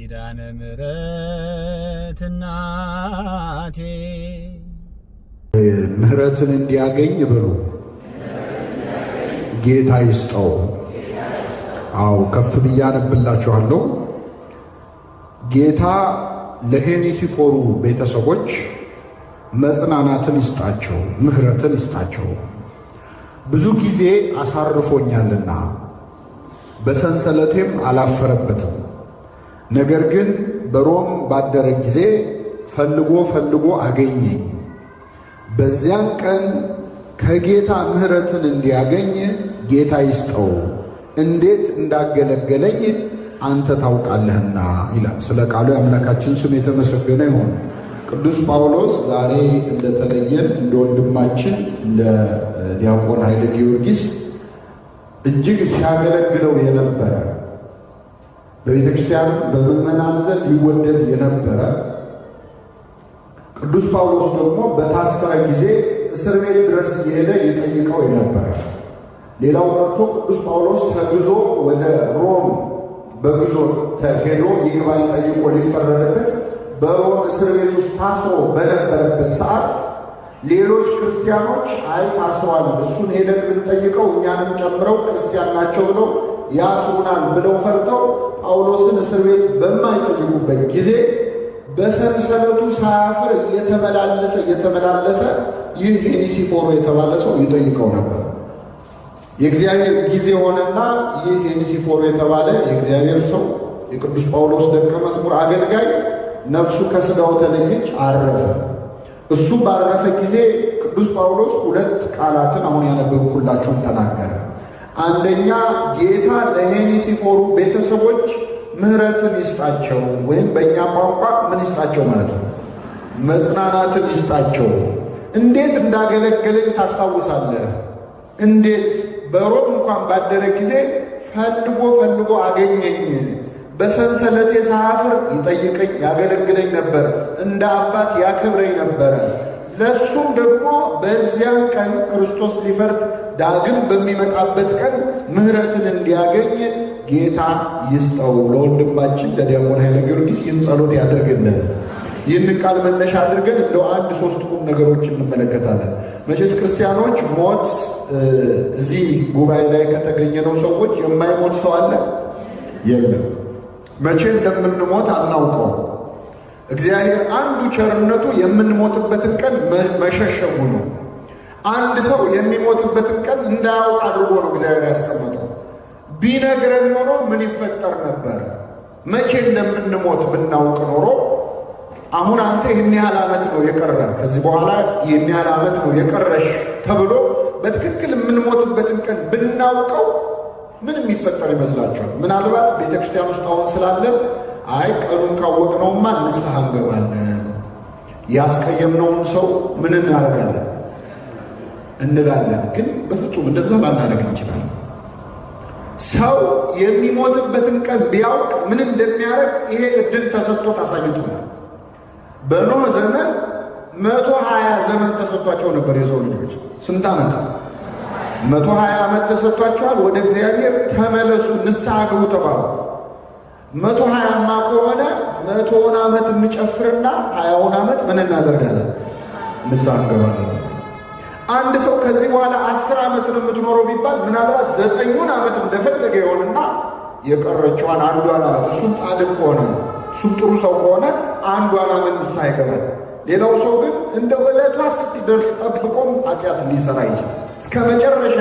ኪዳነ ምሕረት እናቴ ምሕረትን እንዲያገኝ ብሎ ጌታ ይስጠው። አው ከፍ ብዬ አነብላችኋለሁ። ጌታ ለሄኔሲፎሩ ቤተሰቦች መጽናናትን ይስጣቸው፣ ምሕረትን ይስጣቸው። ብዙ ጊዜ አሳርፎኛልና በሰንሰለቴም አላፈረበትም። ነገር ግን በሮም ባደረ ጊዜ ፈልጎ አገኘኝ። በዚያን ቀን ከጌታ ምሕረትን እንዲያገኝ ጌታ ይስጠው፣ እንዴት እንዳገለገለኝ አንተ ታውቃለህና ይላል። ስለ ቃሉ የአምላካችን ስም የተመሰገነ ይሁን። ቅዱስ ጳውሎስ ዛሬ እንደተለየን እንደ ወንድማችን እንደ ዲያቆን ኃይለ ጊዮርጊስ እጅግ ሲያገለግለው የነበረ በቤተ ክርስቲያን በምዕመናን ዘንድ ይወደድ የነበረ ቅዱስ ጳውሎስ ደግሞ በታሰረ ጊዜ እስር ቤት ድረስ እየሄደ ይጠይቀው የነበረ። ሌላው ቀርቶ ቅዱስ ጳውሎስ ተግዞ ወደ ሮም በግዞት ተሄዶ ይግባኝ ጠይቆ ሊፈረድበት በሮም እስር ቤት ውስጥ ታስሮ በነበረበት ሰዓት ሌሎች ክርስቲያኖች አይ ታስሯል፣ እሱን ሄደን ብንጠይቀው እኛንም ጨምረው ክርስቲያን ናቸው ብለው ያስሩናል ብለው ፈርተው ጳውሎስን እስር ቤት በማይጠይቁበት ጊዜ በሰንሰለቱ ሳያፍር እየተመላለሰ ይህ ሄኔሲፎሩ የተባለ ሰው ይጠይቀው ነበር። የእግዚአብሔር ጊዜ ሆነና ይህ ሄኔሲፎሩ የተባለ የእግዚአብሔር ሰው የቅዱስ ጳውሎስ ደቀ መዝሙር አገልጋይ ነፍሱ ከሥጋው ተለየች፣ አረፈ። እሱ ባረፈ ጊዜ ቅዱስ ጳውሎስ ሁለት ቃላትን አሁን ያነበብኩላችሁን ተናገረ። አንደኛ ጌታ ለሄኔሲፎሩ ቤተሰቦች ምሕረትን ይስጣቸው፣ ወይም በእኛ ቋንቋ ምን ይስጣቸው ማለት ነው? መጽናናትን ይስጣቸው። እንዴት እንዳገለገለኝ ታስታውሳለህ? እንዴት በሮም እንኳን ባደረ ጊዜ ፈልጎ አገኘኝ። በሰንሰለቴ ሳያፍር ይጠይቀኝ ያገለግለኝ ነበር፣ እንደ አባት ያከብረኝ ነበረ። ለሱም ደግሞ በዚያን ቀን ክርስቶስ ሊፈርድ ዳግም በሚመጣበት ቀን ምሕረትን እንዲያገኝ ጌታ ይስጠው። ለወንድማችን ለዲያቆን ኃይለ ጊዮርጊስ ይህን ጸሎት ያድርግልን። ይህንን ቃል መነሻ አድርገን እንደው አንድ ሶስት ቁም ነገሮች እንመለከታለን። መቼስ ክርስቲያኖች ሞት እዚህ ጉባኤ ላይ ከተገኘነው ሰዎች የማይሞት ሰው አለ? የለም። መቼ እንደምንሞት አናውቀው። እግዚአብሔር አንዱ ቸርነቱ የምንሞትበትን ቀን መሸሸጉ ነው። አንድ ሰው የሚሞትበትን ቀን እንዳያውቅ አድርጎ ነው እግዚአብሔር ያስቀመጠው። ቢነግረን ኖሮ ምን ይፈጠር ነበር? መቼ እንደምንሞት ብናውቅ ኖሮ አሁን አንተ ይህን ያህል ዓመት ነው የቀረ፣ ከዚህ በኋላ ይህን ያህል ዓመት ነው የቀረሽ ተብሎ በትክክል የምንሞትበትን ቀን ብናውቀው ምን የሚፈጠር ይመስላችኋል? ምናልባት ቤተ ክርስቲያን ውስጥ አሁን ስላለን አይ ቀኑን ካወቅነውማ ንስሐ እንገባለን፣ ያስቀየምነውን ሰው ምን እናደርጋለን እንላለን። ግን በፍጹም እንደዛ ላናደርግ እንችላለን። ሰው የሚሞትበትን ቀን ቢያውቅ ምን እንደሚያደርግ ይሄ እድል ተሰጥቶት አሳይቶናል። በኖህ ዘመን 120 ዘመን ተሰጥቷቸው ነበር የሰው ልጆች። ስንት ዓመት? 120 ዓመት ተሰጥቷቸዋል። ወደ እግዚአብሔር ተመለሱ፣ ንስሐ ግቡ ተባሉ። 120ማ ከሆነ 100ውን ዓመት እንጨፍርና 20ውን ዓመት ምን እናደርጋለን? ንስሐ እንገባለን። አንድ ሰው ከዚህ በኋላ 10 ዓመት ነው የምትኖረው ቢባል ምናልባት 9ኙን ዓመት እንደፈለገ ይሆንና የቀረችዋን አንዷን ዓመት እሱም ጻድቅ ከሆነ እሱም ጥሩ ሰው ከሆነ አንዷን ዓመት ንስሐ ይገባል። ሌላው ሰው ግን እንደ ዕለቷ እስክትደርስ ጠብቆም ኃጢአትን ሊሰራ ይችላል። እስከ መጨረሻ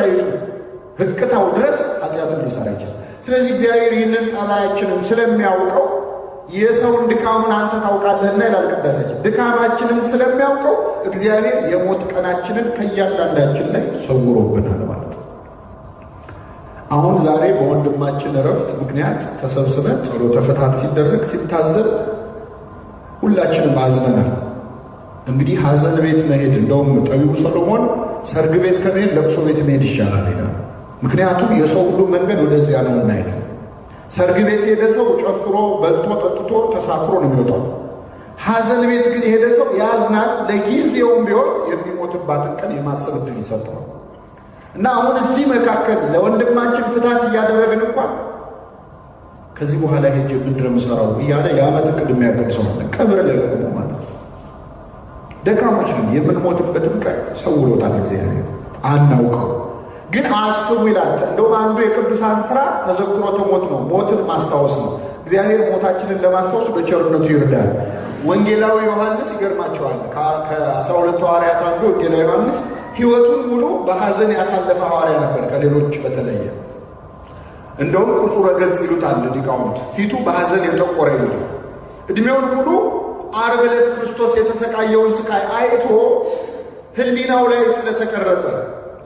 ህቅታው ድረስ ኃጢአትን ሊሰራ ይችላል። ስለዚህ እግዚአብሔር ይህንን ጠባያችንን ስለሚያውቀው የሰውን ድካሙን አንተ ታውቃለህና ይላል ቅዳሴያችን። ድካማችንን ስለሚያውቀው እግዚአብሔር የሞት ቀናችንን ከእያንዳንዳችን ላይ ሰውሮብናል ማለት ነው። አሁን ዛሬ በወንድማችን እረፍት ምክንያት ተሰብስበን ጸሎተ ፍትሐት ሲደረግ ሲታዘብ ሁላችንም አዝነናል። እንግዲህ ሐዘን ቤት መሄድ እንደውም ጠቢቡ ሰሎሞን ሰርግ ቤት ከመሄድ ለቅሶ ቤት መሄድ ይሻላል ይላል። ምክንያቱም የሰው ሁሉ መንገድ ወደዚያ ነው እና ይላል። ሰርግ ቤት ሄደ ሰው ጨፍሮ በልቶ ጠጥቶ ተሳክሮ ነው የሚወጣው። ሐዘን ቤት ግን የሄደ ሰው ያዝናል። ለጊዜውም ቢሆን የሚሞትባትን ቀን የማሰብ ዕድል ይሰጠዋል። እና አሁን እዚህ መካከል ለወንድማችን ፍትሐት እያደረግን እንኳን ከዚህ በኋላ ሄጄ ምንድን ነው የምሰራው እያለ የዓመት ዕቅድ የሚያቅድ ሰው አለ። ቀብር ላይ ቆሞ ማለት ነው። ደካሞች ነን። የምንሞትበትን ቀን ሰውሮታል እግዚአብሔር፣ አናውቀው ግን አስቡ ይላል። እንደውም አንዱ የቅዱሳን ሥራ ተዘክሮተ ሞት ነው፣ ሞትን ማስታወስ ነው። እግዚአብሔር ሞታችንን ለማስታወስ በቸርነቱ ይርዳል። ወንጌላዊ ዮሐንስ ይገርማቸዋል። ከ12 ሐዋርያት አንዱ ወንጌላዊ ዮሐንስ ሕይወቱን ሙሉ በሐዘን ያሳለፈ ሐዋርያ ነበር ከሌሎች በተለየ። እንደውም ቁጹረ ገጽ ይሉታል ሊቃውንት፣ ፊቱ በሐዘን የጠቆረ ይሉታል። ዕድሜውን ሙሉ ዓርብ ዕለት ክርስቶስ የተሰቃየውን ስቃይ አይቶ ሕሊናው ላይ ስለተቀረጸ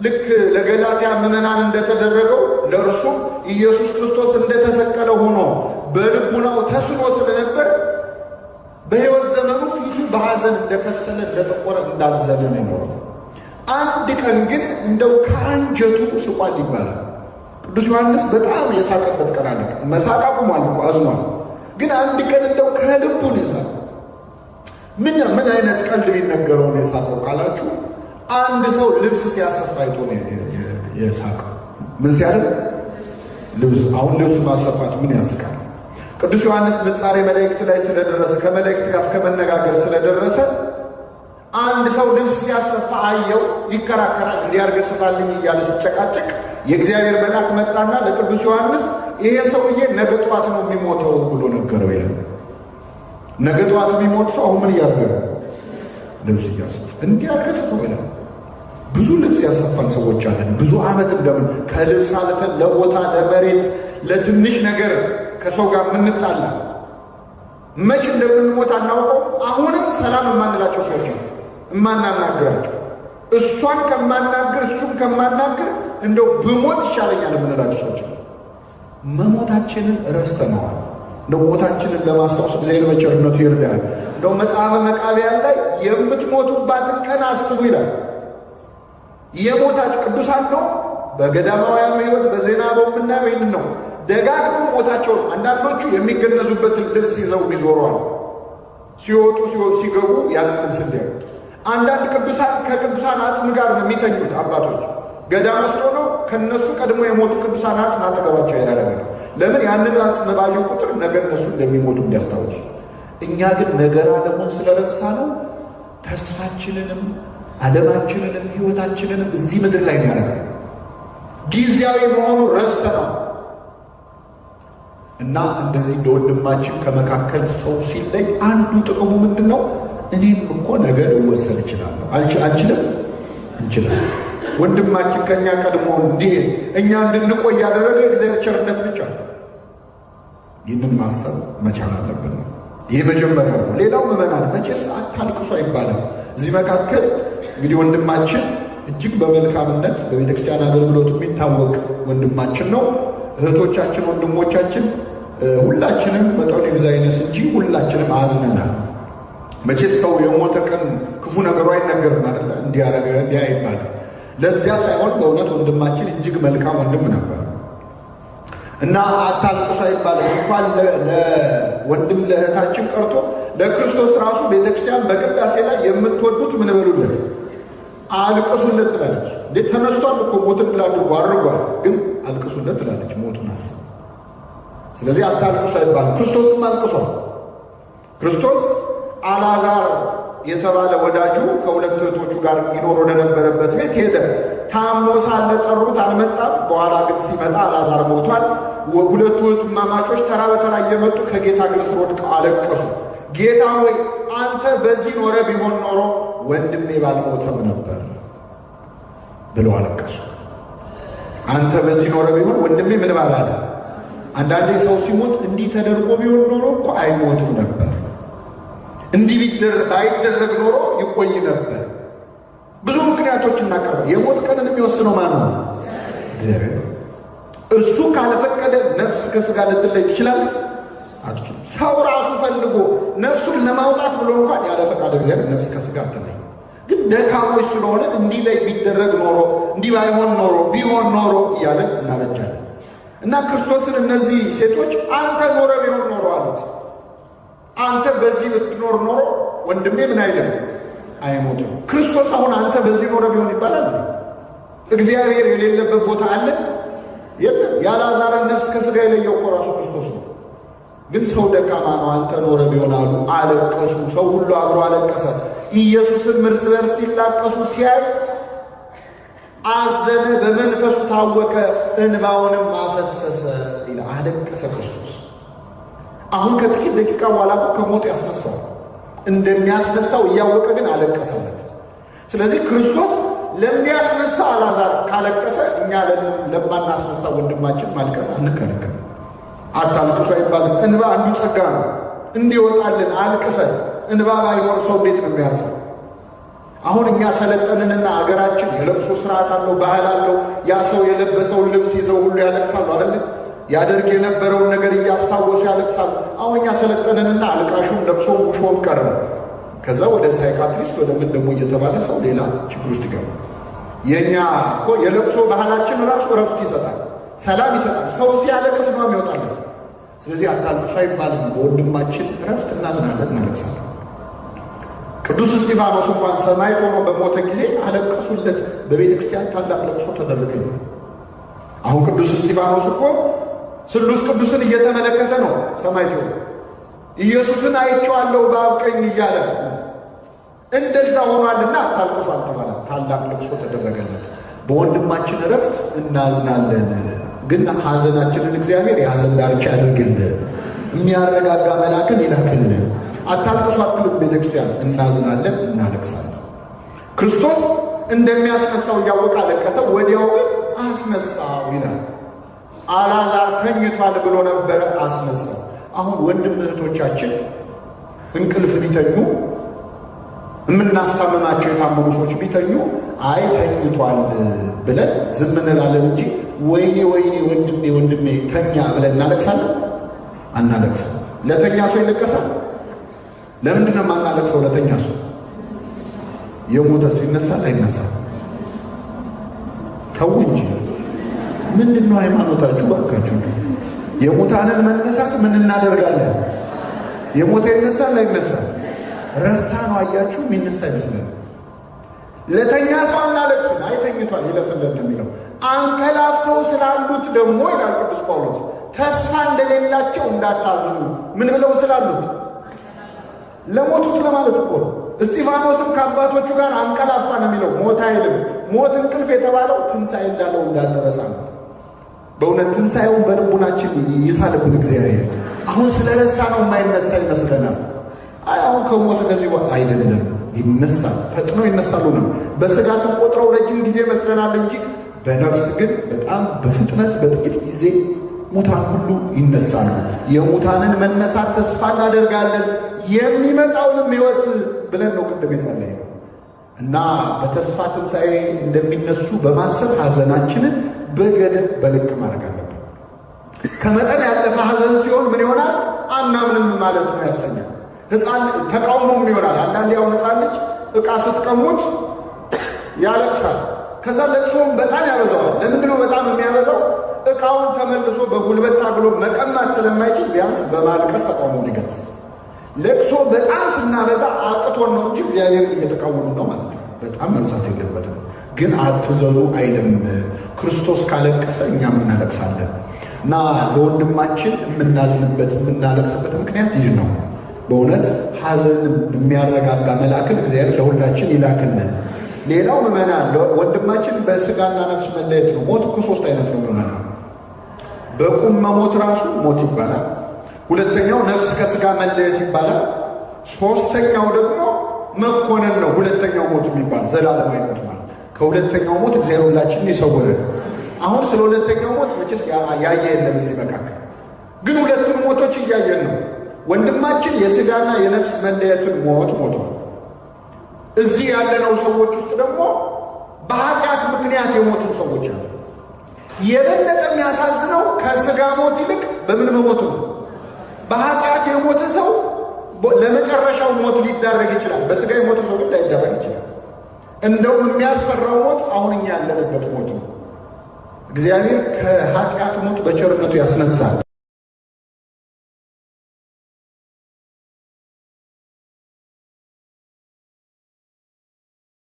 ልክ ለገላትያ ምዕመናን እንደተደረገው ለእርሱም ኢየሱስ ክርስቶስ እንደተሰቀለ ሆኖ በልቡናው ተስኖ ስለነበር በሕይወት ዘመኑ ፊቱ በሐዘን እንደከሰለ እንደጠቆረ እንዳዘነ ነው የኖረው። አንድ ቀን ግን እንደው ከአንጀቱ ስቋል ይባላል። ቅዱስ ዮሐንስ በጣም የሳቀበት ቀን አለ። መሳቅ አቁሟል እኮ አዝኗል። ግን አንድ ቀን እንደው ከልቡ ነው የሳቀው። ምን አይነት ቀልድ ቢነገረው ነው የሳቀው ካላችሁ፣ አንድ ሰው ልብስ ሲያሰፋ አይቶ ነው የሳቀው። ምን ሲያደርግ? ልብስ። አሁን ልብስ ማሰፋት ምን ያስቃል? ቅዱስ ዮሐንስ ንጻሬ መላእክት ላይ ስለደረሰ ከመላእክት ጋር እስከመነጋገር ስለደረሰ አንድ ሰው ልብስ ሲያሰፋ አየው፣ ይከራከራል። እንዲያርገ ስፋልኝ እያለ ሲጨቃጨቅ የእግዚአብሔር መልአክ መጣና ለቅዱስ ዮሐንስ ይሄ ሰውዬ ነገ ጠዋት ነው የሚሞተው ብሎ ነገረው ይላል። ነገ ጠዋት የሚሞት ሰው አሁን ምን እያደረገ? ልብስ እያሰፋ እንዲያርገ ስፋው ይላል። ብዙ ልብስ ያሰፋን ሰዎች አለን። ብዙ ዓመት እንደምን ከልብስ አልፈን ለቦታ ለመሬት ለትንሽ ነገር ከሰው ጋር የምንጣላ መቼ እንደምንሞት አናውቀው። አሁንም ሰላም የማንላቸው ሰዎች ነው እማናናግራቸው። እሷን ከማናግር እሱን ከማናግር እንደው ብሞት ይሻለኛል የምንላቸው ሰዎች ነው። መሞታችንን ረስተነዋል። እንደው ሞታችንን ለማስታወስ እግዚአብሔር በቸርነቱ ይርዳል። እንደው መጽሐፈ መቃብያን ላይ የምትሞቱባትን ቀን አስቡ ይላል። የሞታችሁ ቅዱሳን ነው። በገዳማውያኑ ሕይወት በዜና የምናየው ይህን ነው። ደጋግሞ ሞታቸውን አንዳንዶቹ የሚገነዙበትን ልብስ ይዘው ይዞረዋል። ሲወጡ ሲገቡ ያንን ልብስ እንዲያዩት። አንዳንድ ቅዱሳን ከቅዱሳን አጽም ጋር ነው የሚተኙት። አባቶች ገዳም ውስጥ ሆነው ከነሱ ቀድሞ የሞቱ ቅዱሳን አጽም አጠገባቸው ያደረጋል። ለምን? ያንን አጽም ባዩ ቁጥር ነገ እነሱ እንደሚሞቱ እንዲያስታውሱ። እኛ ግን ነገር ዓለሙን ስለረሳ ነው ተስፋችንንም ዓለማችንንም ሕይወታችንንም እዚህ ምድር ላይ ያደረገ ጊዜያዊ መሆኑ ረስተነው እና እንደዚህ እንደ ወንድማችን ከመካከል ሰው ሲለይ አንዱ ጥቅሙ ምንድን ነው? እኔም እኮ ነገ ልወሰድ እችላለሁ። አንችልም? እንችላለን። ወንድማችን ከእኛ ቀድሞ እንዲህ እኛ እንድንቆይ ያደረገ የእግዚአብሔር ቸርነት ብቻ ነው። ይህንን ማሰብ መቻል አለብን ነው። ይህ መጀመሪያው ነው። ሌላው ምዕመናን መቼስ አታልቅሱ አይባልም። እዚህ መካከል እንግዲህ ወንድማችን እጅግ በመልካምነት በቤተክርስቲያን አገልግሎት የሚታወቅ ወንድማችን ነው። እህቶቻችን፣ ወንድሞቻችን ሁላችንም መጠኑ ይብዛ ይነስ እንጂ ሁላችንም አዝነናል። መቼስ ሰው የሞተ ቀን ክፉ ነገሩ አይነገርም አይደለ? እንዲያረገ እንዲያ ይባላል። ለዚያ ሳይሆን በእውነት ወንድማችን እጅግ መልካም ወንድም ነበር እና አታልቅሱ አይባልም። እንኳን ለወንድም ለእህታችን ቀርቶ ለክርስቶስ ራሱ ቤተክርስቲያን በቅዳሴ ላይ የምትወዱት ምን በሉለት? አልቅሱለት ትላለች። እንዴ ተነስቷል እኮ ሞትን ብላ አድርጎ አድርጓል፣ ግን አልቅሱለት ትላለች። ሞቱን አስብ። ስለዚህ አታልቅሱ አይባልም። ክርስቶስም አልቅሷል። ክርስቶስ አልዓዛር የተባለ ወዳጁ ከሁለት እህቶቹ ጋር ይኖር ወደነበረበት ቤት ሄደ። ታሞ ሳለ ጠሩት፣ አልመጣም። በኋላ ግን ሲመጣ አልዓዛር ሞቷል። ሁለቱ እህትማማቾች ተራ በተራ እየመጡ ከጌታ እግር ስር ወድቀው አለቀሱ። ጌታ ሆይ አንተ በዚህ ኖረ ቢሆን ኖሮ ወንድሜ ባልሞተም ነበር ብለው አለቀሱ። አንተ በዚህ ኖረ ቢሆን ወንድሜ ምን ባላለ። አንዳንዴ ሰው ሲሞት እንዲህ ተደርጎ ቢሆን ኖሮ እኮ አይሞትም ነበር፣ እንዲህ ባይደረግ ኖሮ ይቆይ ነበር። ብዙ ምክንያቶች እናቀርባለን። የሞት ቀንን የሚወስነው ማን ነው? እግዚአብሔር። እሱ ካልፈቀደ ነፍስ ከስጋ ልትለይ ትችላለች? አትችልም። ሰው ራሱ ፈልጎ ነፍሱን ለማውጣት ብሎ እንኳን ያለ ፈቃድ እግዚአብሔር ነፍስ ከስጋ አትለይ። ግን ደካሞች ስለሆነ እንዲህ ላይ ቢደረግ ኖሮ እንዲህ ባይሆን ኖሮ ቢሆን ኖሮ እያለን እናበጃለን። እና ክርስቶስን እነዚህ ሴቶች አንተ ኖረ ቢሆን ኖሮ አሉት። አንተ በዚህ ብትኖር ኖሮ ወንድሜ ምን አይልም አይሞትም። ክርስቶስ አሁን አንተ በዚህ ኖረ ቢሆን ይባላል? እግዚአብሔር የሌለበት ቦታ አለ? የለም። የአልዓዛርን ነፍስ ከስጋ የለየው እኮ ራሱ ክርስቶስ ነው። ግን ሰው ደካማ ነው፣ አንተ ኖረ ቢሆን አሉ። አለቀሱ። ሰው ሁሉ አብሮ አለቀሰ። ኢየሱስም እርስ በርስ ሲላቀሱ ሲያይ አዘነ፣ በመንፈሱ ታወከ፣ እንባውንም አፈሰሰ ይላል። አለቀሰ ክርስቶስ። አሁን ከጥቂት ደቂቃ በኋላ ከሞት ያስነሳው እንደሚያስነሳው እያወቀ ግን አለቀሰለት። ስለዚህ ክርስቶስ ለሚያስነሳው አልዓዛር ካለቀሰ እኛ ለማናስነሳ ወንድማችን ማልቀስ አንከለከል። አታልቅሱ አይባልም። እንባ አንዱ ጸጋ ነው። እንዲወጣልን አልቅሰን። እንባ ባይኖር ሰው እንዴት ነው የሚያርፈው? አሁን እኛ ሰለጠንንና አገራችን የለቅሶ ስርዓት አለው፣ ባህል አለው። ያ ሰው የለበሰውን ልብስ ይዘው ሁሉ ያለቅሳሉ አይደል? ያደርግ የነበረውን ነገር እያስታወሱ ያለቅሳሉ። አሁን እኛ ሰለጠንንና አልቃሹም ለቅሶም ሙሾም ቀረ። ከዛ ወደ ሳይካትሪስት ወደ ምን ደግሞ እየተባለ ሰው ሌላ ችግር ውስጥ ይገባል። የኛ እኮ የለቅሶ ባህላችን ራሱ እረፍት ይሰጣል፣ ሰላም ይሰጣል። ሰው ሲያለቅስ ነው የሚወጣለት። ስለዚህ አታልቅሱ አይባልም። በወንድማችን እረፍት እናዝናለን፣ እናለቅሳለን። ቅዱስ እስጢፋኖስ እንኳን ሰማይ ቆሞ በሞተ ጊዜ አለቀሱለት። በቤተ ክርስቲያን ታላቅ ለቅሶ ተደረገ። አሁን ቅዱስ እስጢፋኖስ እኮ ስሉስ ቅዱስን እየተመለከተ ነው ሰማይ ቆሞ ኢየሱስን አይቼዋለሁ በአብ ቀኝ እያለ እንደዛ ሆኗልና አታልቅሱ አልተባለ። ታላቅ ለቅሶ ተደረገለት። በወንድማችን እረፍት እናዝናለን። ግን ሐዘናችንን እግዚአብሔር የሐዘን ዳርቻ ያድርግልን፣ የሚያረጋጋ መልአክን ይላክልን። አታልቅሱ አትልም ቤተክርስቲያን። እናዝናለን፣ እናለቅሳለን። ክርስቶስ እንደሚያስነሳው እያወቀ አለቀሰ። ወዲያው ግን አስነሳው ይላል። አልዓዛር ተኝቷል ብሎ ነበረ፣ አስነሳው። አሁን ወንድም እህቶቻችን እንቅልፍ ቢተኙ፣ የምናስታመማቸው የታመሙ ሰዎች ቢተኙ አይ ተኝቷል ብለን ዝም እንላለን እንጂ ወይኔ ወይኔ ወንድሜ ወንድሜ ተኛ ብለን እናለቅሳለን? አናለቅስም። ለተኛ ሰው ይለቀሳል? ለምንድን ነው የማናለቅሰው? ለተኛ ሰው የሞተስ ይነሳል አይነሳል? ተው እንጂ ምንድን ነው ሃይማኖታችሁ? ባካችሁ የሙታንን መነሳት ምን እናደርጋለን? የሞተ ይነሳል አይነሳል? ረሳ ነው። አያችሁ፣ የሚነሳ ይመስላል። ለተኛ ሰው እናለቅስም። አይተኝቷል ይለፍልን ነው የሚለው። አንቀላፍተው ስላሉት ደግሞ ይላል ቅዱስ ጳውሎስ ተስፋ እንደሌላቸው እንዳታዝኑ። ምን ብለው ስላሉት? ለሞቱት ለማለት እኮ ነው። እስጢፋኖስም ከአባቶቹ ጋር አንቀላፋ ነው የሚለው። ሞት አይልም። ሞት እንቅልፍ የተባለው ትንሣኤ እንዳለው እንዳንረሳ ነው። በእውነት ትንሣኤውን በልቡናችን ይሳልብን እግዚአብሔር። አሁን ስለረሳ ነው የማይነሳ ይመስለናል። አይ አሁን ከሞት ከዚህ አይደለም፣ ይነሳል። ፈጥኖ ይነሳሉ ነው። በሥጋ ስንቆጥረው ረጅም ጊዜ መስለናል እንጂ በነፍስ ግን በጣም በፍጥነት በጥቂት ጊዜ ሙታን ሁሉ ይነሳሉ። የሙታንን መነሳት ተስፋ እናደርጋለን። የሚመጣውንም ሕይወት ብለን ነው ቅድም የጸለይነው እና በተስፋ ትንሣኤ እንደሚነሱ በማሰብ ሐዘናችንን በገደብ በልክ ማድረግ አለብን። ከመጠን ያለፈ ሐዘን ሲሆን ምን ይሆናል? አናምንም ማለት ነው ያሰኛል። ሕፃን ተቃውሞም ይሆናል። አንዳንድ ያው ሕፃን ልጅ ዕቃ ስትቀሙት ያለቅሳል። ከዛ ለቅሶም በጣም ያበዛዋል። ለምንድን ነው በጣም የሚያበዛው? ዕቃውን ተመልሶ በጉልበት ታግሎ መቀማት ስለማይችል ቢያንስ በማልቀስ ተቃውሞ ሊገልጽ። ለቅሶ በጣም ስናበዛ አቅቶን ነው እንጂ እግዚአብሔርን እየተቃወሙ ነው ማለት ነው። በጣም መብዛት የለበትም። ግን አትዘኑ አይልም። ክርስቶስ ካለቀሰ እኛም እናለቅሳለን። እና ለወንድማችን የምናዝንበት የምናለቅስበት ምክንያት ይህ ነው። በእውነት ሐዘንን የሚያረጋጋ መልአክን እግዚአብሔር ለሁላችን ይላክልን። ሌላው ምዕመናን ወንድማችን በሥጋና ነፍስ መለየት ነው። ሞት እኮ 3 አይነት ነው ምዕመናን። በቁም መሞት ራሱ ሞት ይባላል። ሁለተኛው ነፍስ ከሥጋ መለየት ይባላል። ሦስተኛው ደግሞ መኮነን ነው። ሁለተኛው ሞት የሚባል ዘላለማዊ ሞት ማለት። ከሁለተኛው ሞት እግዚአብሔር ሁላችንን ይሰውረን። አሁን ስለ ሁለተኛው ሞት መቼስ ያየ የለም እዚህ መካከል፣ ግን ሁለቱን ሞቶች እያየን ነው። ወንድማችን የሥጋና የነፍስ መለየትን ሞት ሞቷል። እዚህ ያለነው ሰዎች ውስጥ ደግሞ በኃጢአት ምክንያት የሞቱ ሰዎች አሉ። የበለጠ የሚያሳዝነው ከሥጋ ሞት ይልቅ በምን መሞት ነው? በኃጢአት የሞተ ሰው ለመጨረሻው ሞት ሊዳረግ ይችላል። በሥጋ የሞተ ሰው ግን ላይዳረግ ይችላል። እንደውም የሚያስፈራው ሞት አሁን እኛ ያለንበት ሞት ነው። እግዚአብሔር ከኃጢአት ሞት በቸርነቱ ያስነሳል።